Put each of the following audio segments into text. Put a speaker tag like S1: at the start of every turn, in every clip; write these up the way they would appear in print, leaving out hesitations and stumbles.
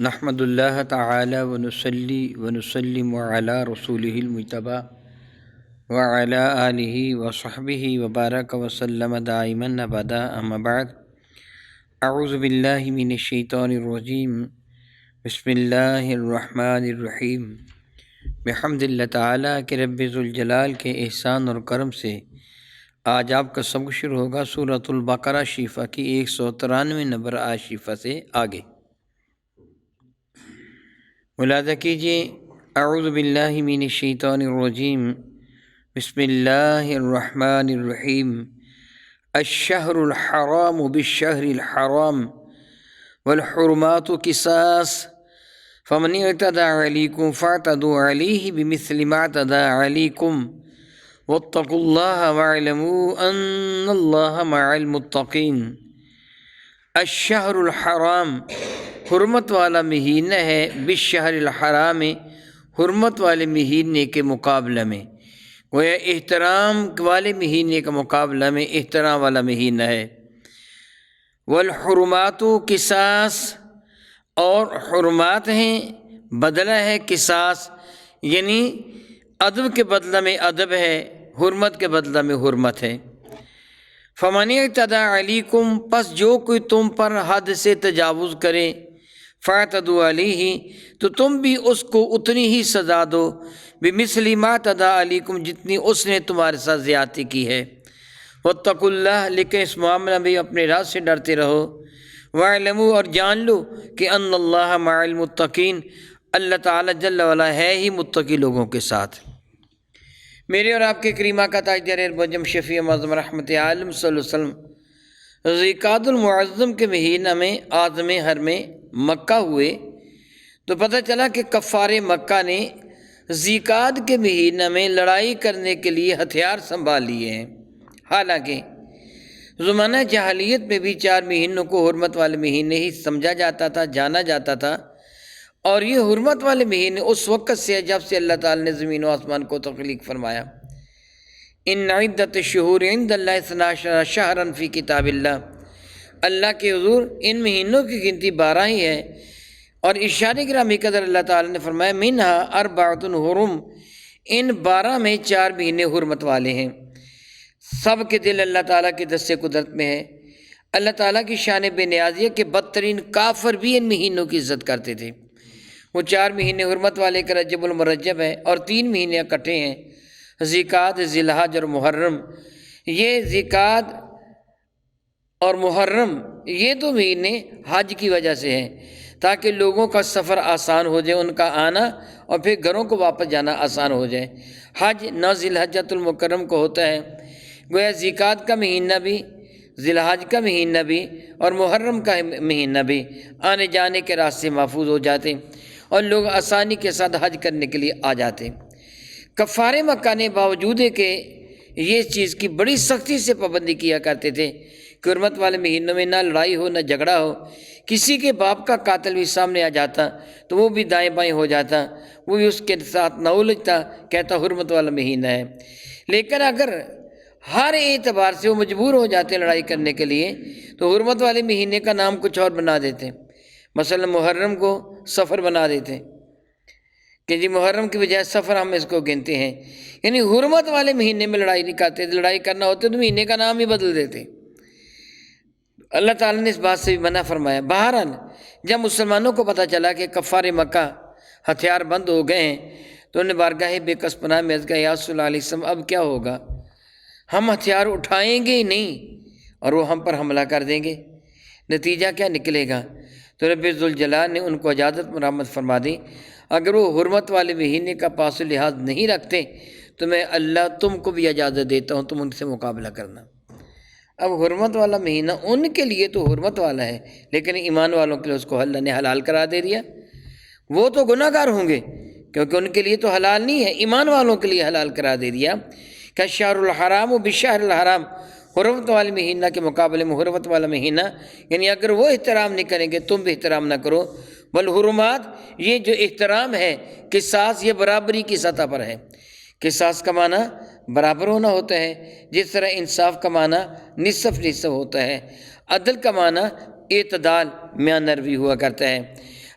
S1: نحمد اللہ تعالی ونصلی ونسلم علی رسولہ المجتبی وعلی آلہ وصحبہ وبارک وسلم دائما ابدا اما بعد اعوذ باللہ من الشیطان الرجیم بسم اللہ الرحمن الرحیم بحمد اللہ تعالیٰ کہ رب ذوالجلال کے احسان اور کرم سے آج آپ کا سبق شروع ہوگا سورۃ البقرہ شیفہ کی 193 نمبر آیت شیفہ سے آگے۔ ملاحظہ کیجیے، اعوذ باللہ من الشیطان الرجیم بسم اللہ الرحمن الرحیم الشہر الحرام بالشہر الحرام والحرمات قصاص فمن اعتدى علیکم فاعتدوا علیہ بمثل ما اعتدى علیکم واتقوا اللہ واعلموا ان اللہ مع المتقین۔ الشہر الحرام حرمت والا مہینہ ہے، بالشہر الحرام حرمت والے مہینے کے مقابلہ میں، گویا احترام والے مہینے کا مقابلہ میں احترام والا مہینہ ہے۔ والحرمات قصاص، اور حرمات ہیں بدلہ ہے قصاص، یعنی ادب کے بدلہ میں ادب ہے، حرمت کے بدلہ میں حرمت ہے۔ فمن اعتدى علیکم، پس جو کوئی تم پر حد سے تجاوز کرے، فاعتدوا علیہ، تو تم بھی اس کو اتنی ہی سزا دو، بمثل ما اعتدى علیکم، جتنی اس نے تمہارے ساتھ زیادتی کی ہے۔ واتقوا اللہ، لیکن اس معاملہ میں اپنے رب سے ڈرتے رہو۔ واعلموا، اور جان لو کہ ان اللہ مع المتقین، اللہ تعالیٰ جل وعلا ہے ہی متقی لوگوں کے ساتھ۔ میرے اور آپ کے کریمہ کا تاجدار بجم شفیع معظم رحمت عالم صلی اللہ علیہ وسلم ذیقعد المعظم کے مہینہ میں عازم حرم مکہ ہوئے تو پتہ چلا کہ کفار مکہ نے ذیقعد کے مہینہ میں لڑائی کرنے کے لیے ہتھیار سنبھال لیے ہیں۔ حالانکہ زمانہ جاہلیت میں بھی 4 مہینوں کو حرمت والے مہینے ہی سمجھا جاتا تھا، جانا جاتا تھا، اور یہ حرمت والے مہینے اس وقت سے ہے جب سے اللہ تعالیٰ نے زمین و آسمان کو تخلیق فرمایا۔ ان عدت الشہور عند اللہ 12 شہرا فی کتاب اللہ، اللہ کے حضور ان مہینوں کی گنتی 12 ہی ہے، اور ارشاد گرامی قدر اللہ تعالیٰ نے فرمایا منہا اربعۃ حرم، ان 12 میں 4 مہینے حرمت والے ہیں۔ سب کے دل اللہ تعالیٰ کے دست قدرت میں ہے۔ اللہ تعالیٰ کی شان بے نیازی ہے کہ بدترین کافر بھی ان مہینوں کی عزت کرتے تھے۔ وہ 4 مہینے حرمت والے کا رجب المرجب ہے، اور 3 مہینے اکٹھے ہیں، ذیقعد، ذی الحج اور محرم۔ یہ ذیقعد اور محرم یہ 2 مہینے حج کی وجہ سے ہیں، تاکہ لوگوں کا سفر آسان ہو جائے، ان کا آنا اور پھر گھروں کو واپس جانا آسان ہو جائے۔ حج 9 ذی الحجۃ المکرم کو ہوتا ہے، گویا ذیقعد کا مہینہ بھی، ذی الحج کا مہینہ بھی اور محرم کا مہینہ بھی آنے جانے کے راستے محفوظ ہو جاتے اور لوگ آسانی کے ساتھ حج کرنے کے لیے آ جاتے۔ کفار مکہ نے باوجود کہ یہ چیز کی بڑی سختی سے پابندی کیا کرتے تھے کہ حرمت والے مہینوں میں نہ لڑائی ہو نہ جھگڑا ہو، کسی کے باپ کا قاتل بھی سامنے آ جاتا تو وہ بھی دائیں بائیں ہو جاتا، وہ بھی اس کے ساتھ نہ الجھتا، کہتا حرمت والا مہینہ ہے۔ لیکن اگر ہر اعتبار سے وہ مجبور ہو جاتے لڑائی کرنے کے لیے تو حرمت والے مہینے کا نام کچھ اور بنا دیتے، مثلا محرم کو سفر بنا دیتے کہ جی محرم کی بجائے سفر ہم اس کو گنتے ہیں، یعنی حرمت والے مہینے میں لڑائی نہیں کرتے، لڑائی کرنا ہوتے تو مہینے کا نام ہی بدل دیتے۔ اللہ تعالیٰ نے اس بات سے بھی منع فرمایا۔ بہرحال جب مسلمانوں کو پتہ چلا کہ کفار مکہ ہتھیار بند ہو گئے ہیں تو انہیں بارگاہ بے کس پناہ میں عرض کیا، یا رسول اللہ علیہ وسلم اب کیا ہوگا، ہم ہتھیار اٹھائیں گے ہی نہیں اور وہ ہم پر حملہ کر دیں گے، نتیجہ کیا نکلے گا؟ تو رب ذوالجلال نے ان کو اجازت مرحمت فرما دی، اگر وہ حرمت والے مہینے کا پاس و لحاظ نہیں رکھتے تو میں اللہ تم کو بھی اجازت دیتا ہوں تم ان سے مقابلہ کرنا۔ اب حرمت والا مہینہ ان کے لیے تو حرمت والا ہے، لیکن ایمان والوں کے لیے اس کو اللہ نے حلال کرا دے دیا۔ وہ تو گناہ گار ہوں گے کیونکہ ان کے لیے تو حلال نہیں ہے، ایمان والوں کے لیے حلال کرا دے دیا کہ شہر الحرام و بالشہر الحرام، حرمت والے مہینہ کے مقابلے میں حرمت والا مہینہ، یعنی اگر وہ احترام نہیں کریں گے تم بھی احترام نہ کرو۔ والحرمات، یہ جو احترام ہے، قصاص، یہ برابری کی سطح پر ہے۔ قصاص کا معنی برابر ہونا ہوتا ہے، جس طرح انصاف کا معنی نصف نصف ہوتا ہے، عدل کا معنی اعتدال میاں نروی ہوا کرتا ہے۔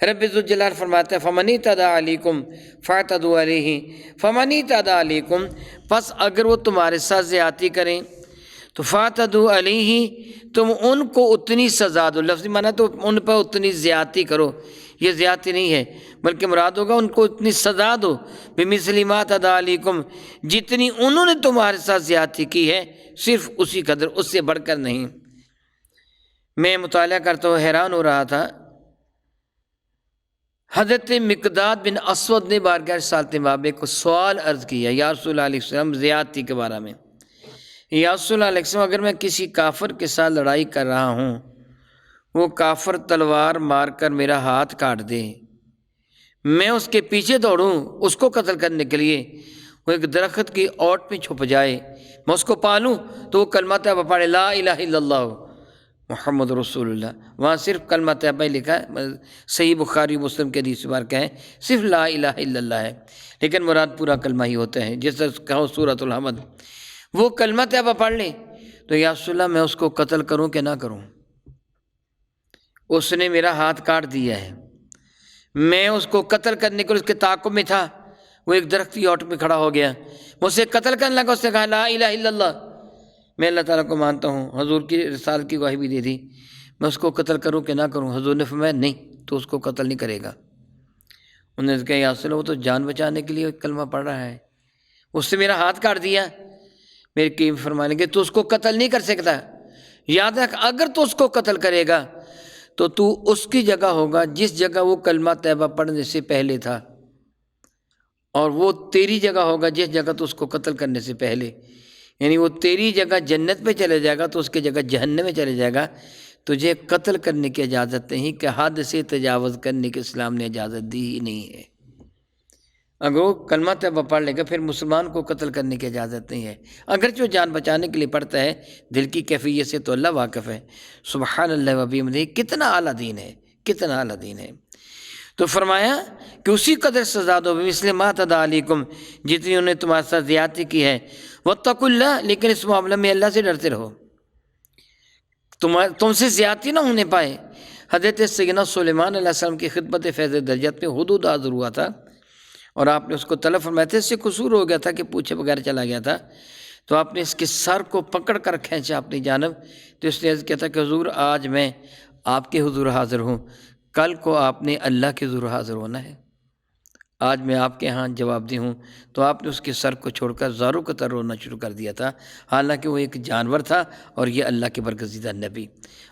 S1: رب ذوالجلال فرماتا ہے فمن اعتدی علیکم فاعتدوا علیہ، فمن اعتدی علیکم، پس اگر وہ تمہارے ساتھ زیادتی کریں تو فاعتدوا علیہ، تم ان کو اتنی سزا دو، لفظی معنی تو ان پر اتنی زیادتی کرو، یہ زیادتی نہیں ہے بلکہ مراد ہوگا ان کو اتنی سزا دو، بمثل ما اعتدی علیکم، جتنی انہوں نے تمہارے ساتھ زیادتی کی ہے صرف اسی قدر، اس سے بڑھ کر نہیں۔ میں مطالعہ کرتا ہوں حیران ہو رہا تھا، حضرت مقداد بن اسود نے بارگاہ رسالت مآب کو سوال عرض کیا یا رسول اللہ علیہ وسلم زیادتی کے بارے میں، یا رسول اللہ علیہ وسلم اگر میں کسی کافر کے ساتھ لڑائی کر رہا ہوں، وہ کافر تلوار مار کر میرا ہاتھ کاٹ دے، میں اس کے پیچھے دوڑوں اس کو قتل کرنے کے لیے، وہ ایک درخت کی اوٹ میں چھپ جائے، میں اس کو پالوں تو وہ کلمہ طیبہ پڑھے لا الہ الا اللہ محمد رسول اللہ، وہاں صرف کلمہ طیبہ ہی لکھا ہے، صحیح بخاری مسلم کے حدیث مبارکہ ہے صرف لا الہ الا اللہ ہے، لیکن مراد پورا کلمہ ہی ہوتا ہے، جس طرح کہو سورۃ الحمد، وہ کلمہ طیبہ پڑھ لیں تو یا رسول اللہ میں اس کو قتل کروں کہ نہ کروں؟ اس نے میرا ہاتھ کاٹ دیا ہے، میں اس کو قتل کرنے کے لیے اس کے تعاقب میں تھا، وہ ایک درخت کی اوٹ میں کھڑا ہو گیا، مجھ سے قتل کرنے لگا، اس نے کہا لا الہ الا اللہ، میں اللہ تعالیٰ کو مانتا ہوں، حضور کی رسالت کی گواہی بھی دے دی، میں اس کو قتل کروں کہ نہ کروں؟ حضور نے فرمایا نہیں تو اس کو قتل نہیں کرے گا۔ انہوں نے کہا یا رسول اللہ وہ تو جان بچانے کے لیے کلمہ پڑھ رہا ہے، اس نے میرا ہاتھ کاٹ دیا، میرے قیم فرمانے کے تو اس کو قتل نہیں کر سکتا، یاد رکھ اگر تو اس کو قتل کرے گا تو تو اس کی جگہ ہوگا جس جگہ وہ کلمہ طیبہ پڑھنے سے پہلے تھا، اور وہ تیری جگہ ہوگا جس جگہ تو اس کو قتل کرنے سے پہلے، یعنی وہ تیری جگہ جنت میں چلے جائے گا تو اس کی جگہ جہنم میں چلے جائے گا، تجھے قتل کرنے کی اجازت نہیں کہ حد سے تجاوز کرنے کی اسلام نے اجازت دی ہی نہیں ہے۔ اگر وہ کلمہ طیبہ پڑھ لے گا پھر مسلمان کو قتل کرنے کی اجازت نہیں ہے، اگرچہ وہ جان بچانے کے لیے پڑھتا ہے، دل کی کیفیت سے تو اللہ واقف ہے۔ سبحان اللہ و بحمدہ، کتنا اعلیٰ دین ہے، کتنا اعلیٰ دین ہے۔ تو فرمایا کہ اسی قدر سزا دو بمثل ما اعتدی علیکم، جتنی انہوں نے تمہارے ساتھ زیادتی کی ہے، واتقوا اللہ، لیکن اس معاملے میں اللہ سے ڈرتے رہو، تم سے زیادتی نہ ہونے پائے۔ حضرت سیدنا سلیمان علیہ السلام کی خدمت فیض درجت میں حدود حاضر ہوا تھا اور آپ نے اس کو طلب فرمایا تھا، اس سے قصور ہو گیا تھا کہ پوچھے بغیر چلا گیا تھا، تو آپ نے اس کے سر کو پکڑ کر کھینچا اپنی جانب، تو اس نے عرض کیا تھا کہ حضور آج میں آپ کے حضور حاضر ہوں، کل کو آپ نے اللہ کے حضور حاضر ہونا ہے، آج میں آپ کے ہاں جواب دی ہوں۔ تو آپ نے اس کے سر کو چھوڑ کر زاروں کی طرح رونا شروع کر دیا تھا، حالانکہ وہ ایک جانور تھا اور یہ اللہ کے برگزیدہ نبی۔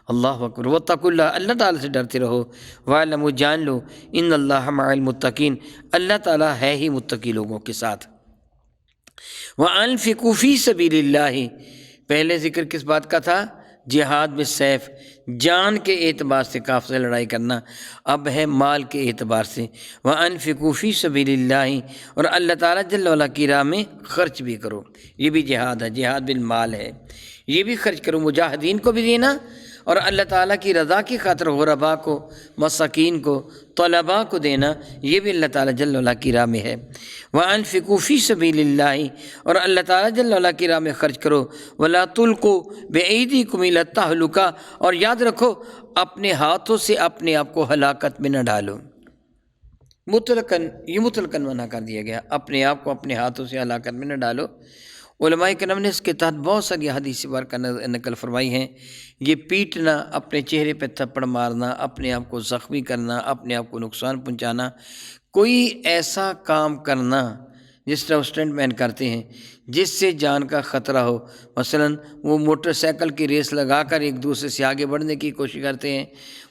S1: اللہ اکبر، واتقوا اللہ، اللہ تعالیٰ سے ڈرتے رہو، واعلموا، جان لو، ان اللہ مع المتقین، اللہ تعالیٰ ہے ہی متقی لوگوں کے ساتھ۔ وانفقوا فی سبیل اللہ، پہلے ذکر کس بات کا تھا؟ جہاد بالسیف، جان کے اعتبار سے کافر سے لڑائی کرنا، اب ہے مال کے اعتبار سے۔ وانفقوا فی سبیل اللہ، اور اللہ تعالیٰ جل وعلا کی راہ میں خرچ بھی کرو، یہ بھی جہاد ہے، جہاد بالمال ہے، یہ بھی خرچ کرو، مجاہدین کو بھی دینا اور اللہ تعالیٰ کی رضا کی خاطر غرباء کو، مساکین کو، طلباء کو دینا، یہ بھی اللہ تعالیٰ جل وعلا کی راہ میں ہے۔ وانفقوا فی سبیل اللہ، اور اللہ تعالیٰ جل وعلا کی راہ میں خرچ کرو، ولا تلقوا بایدیکم الی التہلکہ، اور یاد رکھو اپنے ہاتھوں سے اپنے آپ کو ہلاکت میں نہ ڈالو۔ یہ مطلقاً منع کر دیا گیا، اپنے آپ کو اپنے ہاتھوں سے ہلاکت میں نہ ڈالو۔ علماء کرام نے اس کے تحت بہت ساری حدیث بارکہ نقل فرمائی ہیں، یہ پیٹنا، اپنے چہرے پہ تھپڑ مارنا، اپنے آپ کو زخمی کرنا، اپنے آپ کو نقصان پہنچانا، کوئی ایسا کام کرنا جس طرح اسٹنٹ مین کرتے ہیں جس سے جان کا خطرہ ہو، مثلا وہ موٹر سائیکل کی ریس لگا کر ایک دوسرے سے آگے بڑھنے کی کوشش کرتے ہیں،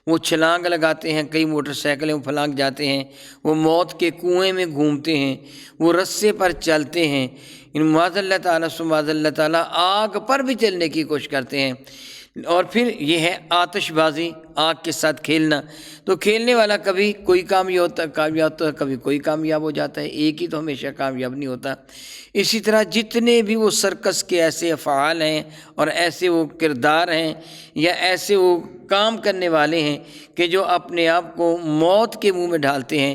S1: وہ چھلانگ لگاتے ہیں، کئی موٹر سائیکلیں پھلانگ جاتے ہیں، وہ موت کے کنویں میں گھومتے ہیں، وہ رسے پر چلتے ہیں، معاذ اللہ تعالیٰ معاذ اللہ تعالیٰ آگ پر بھی چلنے کی کوشش کرتے ہیں، اور پھر یہ ہے آتش بازی، آگ کے ساتھ کھیلنا، تو کھیلنے والا کبھی کوئی کامیاب ہوتا ہے، کبھی کوئی کامیاب ہو جاتا ہے، ایک ہی تو ہمیشہ کامیاب نہیں ہوتا۔ اسی طرح جتنے بھی وہ سرکس کے ایسے افعال ہیں اور ایسے وہ کردار ہیں یا ایسے وہ کام کرنے والے ہیں کہ جو اپنے آپ کو موت کے منہ میں ڈالتے ہیں،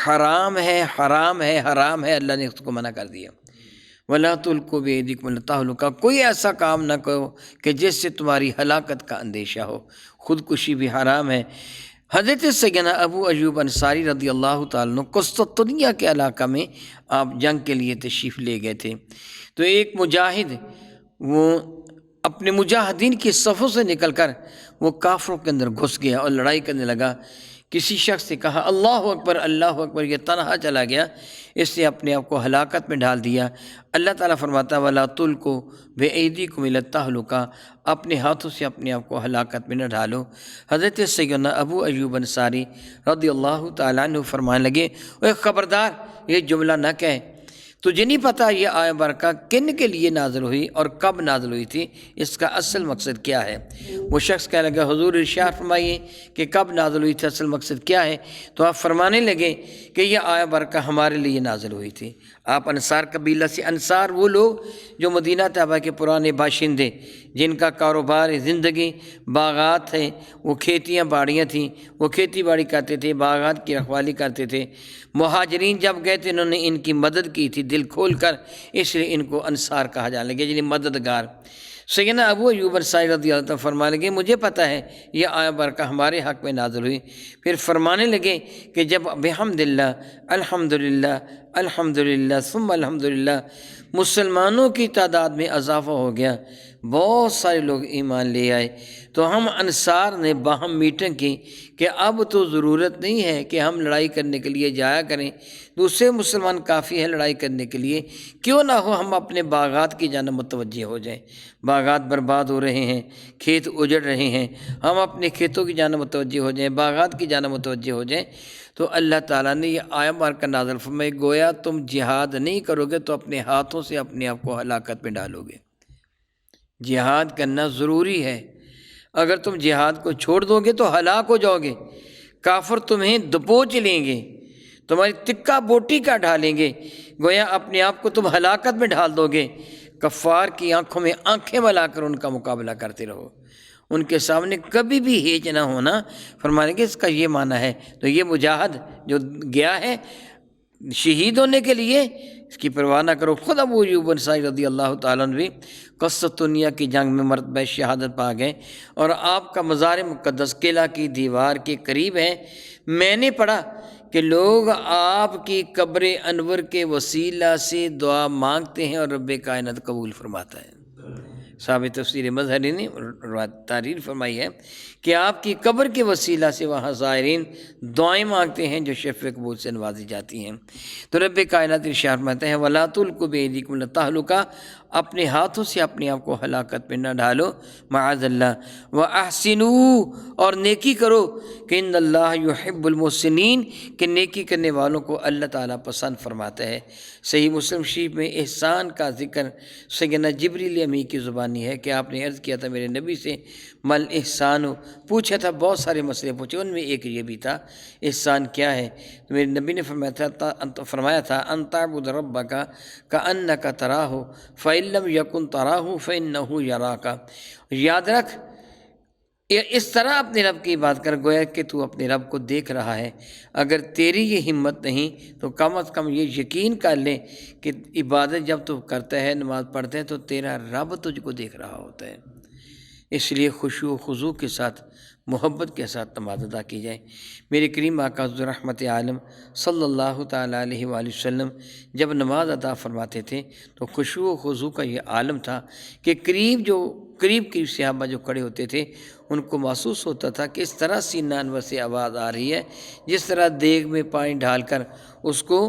S1: حرام ہے، حرام ہے، حرام ہے، اللہ نے اس کو منع کر دیا۔ وَلَا تُلْقُوا بِأَيْدِيكُمْ إِلَى التَّهْلُكَةِ، کوئی ایسا کام نہ کرو کہ جس سے تمہاری ہلاکت کا اندیشہ ہو، خودکشی بھی حرام ہے۔ حضرت سیدنا ابو ایوب انصاری رضی اللہ تعالیٰ عنہ قسطنطنیہ کے علاقہ میں آپ جنگ کے لیے تشریف لے گئے تھے، تو ایک مجاہد وہ اپنے مجاہدین کی صفوں سے نکل کر وہ کافروں کے اندر گھس گیا اور لڑائی کرنے لگا۔ کسی شخص نے کہا اللہ اکبر اللہ اکبر، یہ تنہا چلا گیا، اس نے اپنے آپ کو ہلاکت میں ڈال دیا۔ اللہ تعالیٰ فرماتا وَلَا تُلْقُوا بِأَيْدِيكُمْ إِلَى التَّهْلُكَةِ، اپنے ہاتھوں سے اپنے آپ کو ہلاکت میں نہ ڈالو۔ حضرت سیدنا ابو ایوب انصاری رضی اللہ تعالیٰ عنہ فرمانے لگے اے خبردار، یہ جملہ نہ کہے، تجھے نہیں پتہ یہ آیت برکہ کن کے لیے نازل ہوئی اور کب نازل ہوئی تھی، اس کا اصل مقصد کیا ہے؟ وہ شخص کہنے لگا حضور ارشاد فرمائیے کہ کب نازل ہوئی تھی، اصل مقصد کیا ہے؟ تو آپ فرمانے لگے کہ یہ آیت برکہ ہمارے لیے نازل ہوئی تھی۔ آپ انصار قبیلہ سے، انصار وہ لوگ جو مدینہ طیبہ کے پرانے باشندے جن کا کاروبار زندگی باغات تھے، وہ کھیتیاں باڑیاں تھیں، وہ کھیتی باڑی کرتے تھے، باغات کی رکھوالی کرتے تھے۔ مہاجرین جب گئے تھے انہوں نے ان کی مدد کی تھی دل کھول کر، اس لیے ان کو انصار کہا جانے لگا، یعنی مددگار۔ سیدنا ابو ایوب انصاری رضی اللہ عنہ فرمانے لگے مجھے پتہ ہے یہ آیت برکہ ہمارے حق میں نازل ہوئی۔ پھر فرمانے لگے کہ جب بحمدللہ الحمدللہ الحمدللہ ثم الحمدللہ مسلمانوں کی تعداد میں اضافہ ہو گیا، بہت سارے لوگ ایمان لے آئے، تو ہم انصار نے باہم میٹنگ کی کہ اب تو ضرورت نہیں ہے کہ ہم لڑائی کرنے کے لیے جایا کریں، دوسرے مسلمان کافی ہے لڑائی کرنے کے لیے، کیوں نہ ہو ہم اپنے باغات کی جانب متوجہ ہو جائیں۔ باغات برباد ہو رہے ہیں، کھیت اجڑ رہے ہیں، ہم اپنے کھیتوں کی جانب متوجہ ہو جائیں، باغات کی جانب متوجہ ہو جائیں۔ تو اللہ تعالیٰ نے یہ آیت بارکہ نازل فرمائی گویا تم جہاد نہیں کرو گے تو اپنے ہاتھوں سے اپنے آپ کو ہلاکت میں ڈالو گے۔ جہاد کرنا ضروری ہے، اگر تم جہاد کو چھوڑ دو گے تو ہلاک ہو جاؤ گے، کافر تمہیں دبوچ لیں گے، تمہاری تکہ بوٹی کا ڈھالیں گے، گویا اپنے آپ کو تم ہلاکت میں ڈال دو گے۔ کفار کی آنکھوں میں آنکھیں ملا کر ان کا مقابلہ کرتے رہو، ان کے سامنے کبھی بھی ہیچ نہ ہونا۔ فرمانے کہ اس کا یہ معنی ہے، تو یہ مجاہد جو گیا ہے شہید ہونے کے لیے اس کی پرواہ نہ کرو۔ خود ابو ایوب انصاری رضی اللہ تعالیٰ عنہ بھی قسطنطنیہ کی جنگ میں مرتبہ شہادت پا گئے، اور آپ کا مزار مقدس قلعہ کی دیوار کے قریب ہے۔ میں نے پڑھا کہ لوگ آپ کی قبر انور کے وسیلہ سے دعا مانگتے ہیں اور رب کائنات قبول فرماتا ہے۔ صاحب تفسیر مظہری نے تحریر فرمائی ہے کہ آپ کی قبر کے وسیلہ سے وہاں زائرین دعائیں مانگتے ہیں جو شفع قبول سے نوازی جاتی ہیں۔ تو رب کائنات ارشاد فرماتے ہیں وَلَا تُلْقُوا بِأَيْدِيكُمْ إِلَى التَّهْلُكَةِ، اپنے ہاتھوں سے اپنے آپ کو ہلاکت میں نہ ڈالو، معاذ اللہ۔ وَأَحْسِنُوا، اور نیکی کرو، کہ ان اللہ يُحِبُّ الْمُحْسِنِينَ، کہ نیکی کرنے والوں کو اللہ تعالیٰ پسند فرماتا ہے۔ صحیح مسلم شریف میں احسان کا ذکر سیدنا جبریل امی کی زبانی ہے کہ آپ نے عرض کیا تھا میرے نبی سے مل احسان، پوچھا تھا، بہت سارے مسئلے پوچھے، ان میں ایک یہ بھی تھا احسان کیا ہے؟ تو میرے نبی نے فرمایا تھا ان تعبد ربک کأنک تراہ فإن لم یکن تراہ فإنہ یراک، یاد رکھ اس طرح اپنے رب کی بات کر گویا کہ تو اپنے رب کو دیکھ رہا ہے۔ اگر تیری یہ ہمت نہیں تو کم از کم یہ یقین کر لے کہ عبادت جب تو کرتا ہے، نماز پڑھتا ہے، تو تیرا رب تجھ کو دیکھ رہا ہوتا ہے۔ اس لیے خشوع و خضوع کے ساتھ، محبت کے ساتھ نماز ادا کی جائے۔ میرے کریم آقا حضور رحمت عالم صلی اللہ تعالیٰ علیہ وآلہ وسلم جب نماز ادا فرماتے تھے تو خشوع و خضوع کا یہ عالم تھا کہ قریب صحابہ جو کھڑے ہوتے تھے ان کو محسوس ہوتا تھا کہ اس طرح سینہ انور سے آواز آ رہی ہے جس طرح دیگ میں پانی ڈال کر اس کو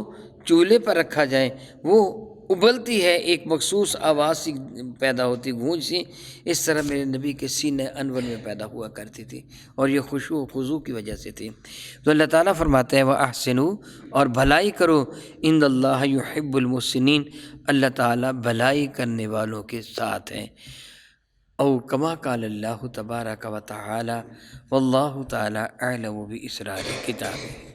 S1: چولہے پر رکھا جائے، وہ ابلتی ہے، ایک مخصوص آواز سی پیدا ہوتی، گونج سی، اس طرح میرے نبی کے سینہ انور میں پیدا ہوا کرتی تھی، اور یہ خشوع و خضوع کی وجہ سے تھی۔ تو اللہ تعالیٰ فرماتے ہیں وَأَحْسِنُوا، اور بھلائی کرو، ان اللہ يُحِبُّ الْمُحْسِنِينَ، اللہ تعالیٰ بھلائی کرنے والوں کے ساتھ ہیں۔ او کما قال اللہ تبارک و تعالی واللہ تعالی اعلم باسرار کتابہ۔